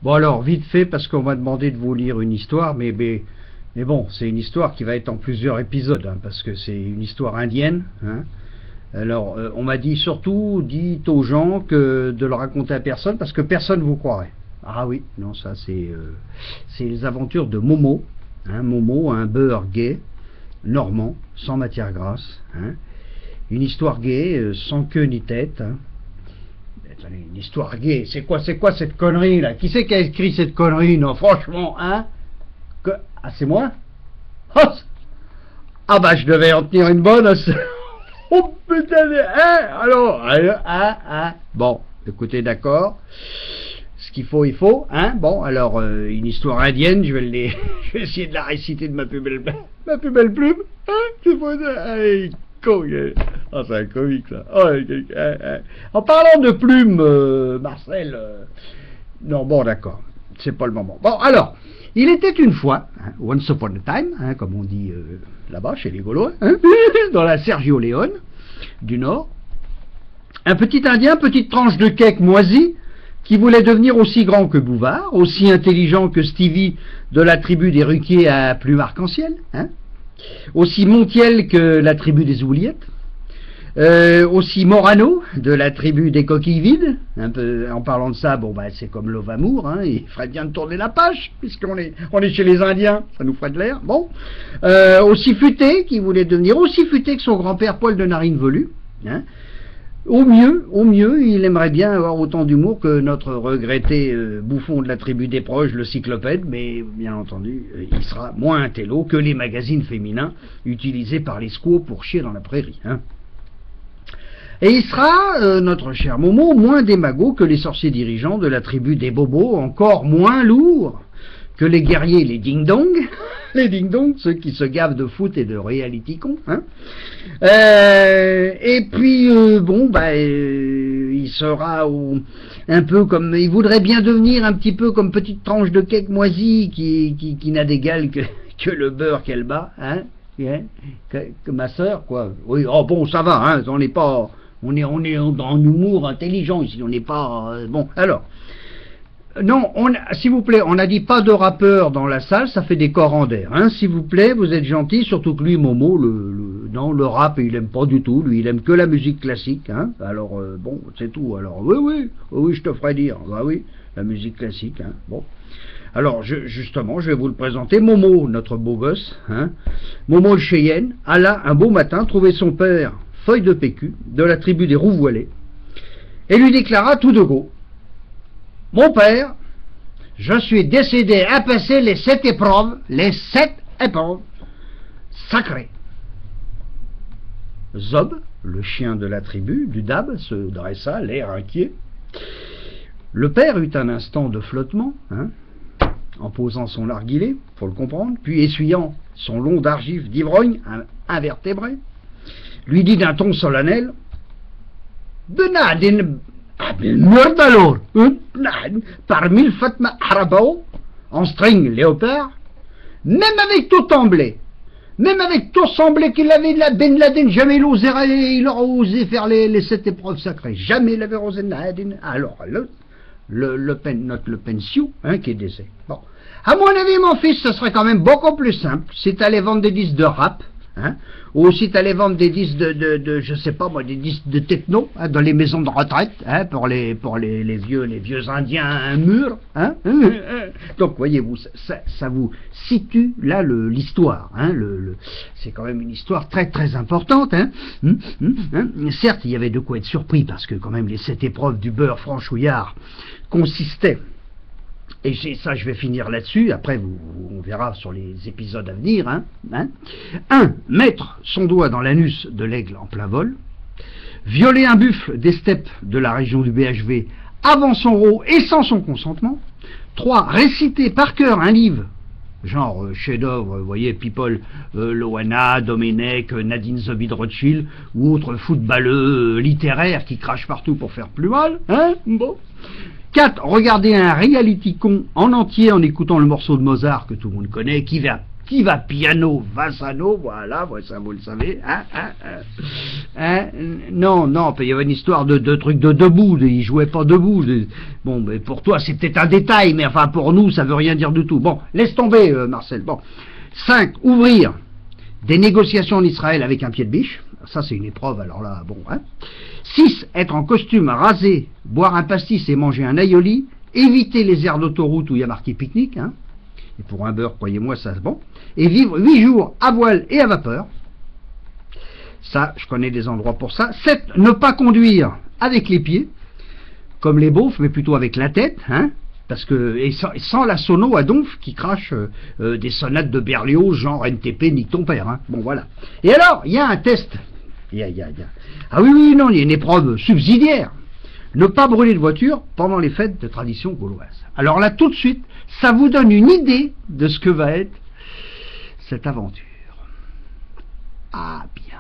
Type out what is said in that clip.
Bon alors, vite fait, parce qu'on m'a demandé de vous lire une histoire, mais bon, c'est une histoire qui va être en plusieurs épisodes, hein, parce que c'est une histoire indienne. Hein. Alors, on m'a dit surtout, dites aux gens que de le raconter à personne, parce que personne vous croirait. Ah oui, non, ça c'est les aventures de Momo. Hein, Momo, un beurre gai, normand, sans matière grasse. Hein. Une histoire gaie, sans queue ni tête. Hein. Une histoire gaie, c'est quoi cette connerie là? Qui c'est qui a écrit cette connerie? Non, franchement, hein? Ah, c'est moi? Ah bah je devais en tenir une bonne. Oh putain, hein? Alors, bon, écoutez, d'accord. Ce qu'il faut, il faut, hein? Bon, alors, une histoire indienne, je vais essayer de la réciter de ma plus belle plume. Hein? C'est pas ça. Allez, oh, c'est un comique, ça. Oh, en parlant de plumes, Marcel... non, bon, d'accord. C'est pas le moment. Bon, alors, il était une fois, hein, once upon a time, hein, comme on dit là-bas, chez les Gaulois, hein, dans la Sergio Leone, du Nord, un petit Indien, petite tranche de cake moisie, qui voulait devenir aussi grand que Bouvard, aussi intelligent que Stevie de la tribu des Ruquiers à plume arc-en-ciel, hein, aussi Montiel que la tribu des oubliettes, aussi Morano de la tribu des coquilles vides. Un peu en parlant de ça, bon bah c'est comme Love Amour, hein, il ferait bien de tourner la page puisqu'on est chez les Indiens, ça nous ferait de l'air. Bon, aussi futé, qui voulait devenir aussi futé que son grand-père Poil de Narine Velue. Hein. Au mieux, il aimerait bien avoir autant d'humour que notre regretté bouffon de la tribu des proches, le cyclopède, mais bien entendu, il sera moins intello que les magazines féminins utilisés par les squaws pour chier dans la prairie. Hein. Et il sera, notre cher Momo, moins démago que les sorciers dirigeants de la tribu des bobos, encore moins lourd que les guerriers, les ding-dong, les ding-dong, ceux qui se gavent de foot et de reality con, hein. Et puis, bon, bah, il sera un peu comme, il voudrait bien devenir un petit peu comme petite tranche de cake moisie qui n'a d'égal que le beurre qu'elle bat, hein, que ma sœur, quoi. Oui, oh bon, ça va, hein, on n'est pas, on est dans humour intelligent ici, on n'est pas, bon, alors. Non, s'il vous plaît, on n'a dit pas de rappeur dans la salle, ça fait des corps d'air. Hein, s'il vous plaît, vous êtes gentil, surtout que lui, Momo, non, le rap, il aime pas du tout. Lui, il aime que la musique classique. Hein, alors, bon, c'est tout. Alors, oui, je te ferai dire. Bah oui, la musique classique. Hein, bon. Alors, justement, je vais vous le présenter. Momo, notre beau gosse. Hein, Momo le Cheyenne, a là, un beau matin, trouvé son père, feuille de PQ, de la tribu des Rouvoilets, et lui déclara tout de go: mon père, je suis décidé à passer les 7 épreuves sacrées. Zob, le chien de la tribu, du Dab, se dressa, l'air inquiet. Le père eut un instant de flottement, hein, en posant son narguilé, faut le comprendre, puis essuyant son long d'argif d'ivrogne invertébré, lui dit d'un ton solennel: Benadine Mordalor, parmi le Fatma Arabao, en string léopard, même avec tout semblé qu'il avait de la Ben Laden, jamais il aurait osé faire les 7 épreuves sacrées, jamais il avait osé Laden. Alors, le Pensio, hein, qui est décès. Bon. À mon avis, mon fils, ce serait quand même beaucoup plus simple si tu allais vendre des disques de rap, hein, ou si tu allais vendre des disques de je sais pas moi, des disques de techno, hein, dans les maisons de retraite, hein, pour les vieux indiens mûrs, hein. Donc voyez-vous, ça vous situe là l'histoire, hein, c'est quand même une histoire très très importante, hein. Certes, il y avait de quoi être surpris parce que quand même les 7 épreuves du beurre franchouillard consistaient. Et ça, je vais finir là-dessus, après on verra sur les épisodes à venir. 1. Mettre son doigt dans l'anus de l'aigle en plein vol. Violer un buffle des steppes de la région du BHV avant son rot et sans son consentement. 3. Réciter par cœur un livre, genre chef-d'œuvre, vous voyez, People, Loana, Domenech, Nadine Zobid Rothschild, ou autres footballeux littéraires qui crachent partout pour faire plus mal. Hein, bon. 4. Regarder un reality con en entier en écoutant le morceau de Mozart que tout le monde connaît, qui va Qui va piano, va sano, voilà, ça vous le savez. Non, il y avait une histoire de trucs de debout, ils jouaient pas debout. Bon, mais pour toi, c'est peut-être un détail, mais enfin, pour nous, ça veut rien dire du tout. Bon, laisse tomber, Marcel. Bon. 5. Ouvrir des négociations en Israël avec un pied de biche. Ça, c'est une épreuve, alors là, bon. 6. Être en costume rasé, boire un pastis et manger un aioli. Éviter les aires d'autoroute où il y a marqué pique-nique, Et pour un beurre, croyez-moi, ça c'est bon. Et vivre 8 jours à voile et à vapeur. Ça, je connais des endroits pour ça. 7. Ne pas conduire avec les pieds, comme les beaufs, mais plutôt avec la tête, parce que, et sans la sono à donf qui crache des sonates de Berlioz, genre NTP, nique ton père. Bon, voilà. Et alors, il y a un test. Ah oui, non, il y a une épreuve subsidiaire. Ne pas brûler de voiture pendant les fêtes de tradition gauloise. Alors là, tout de suite, ça vous donne une idée de ce que va être cette aventure. Ah, bien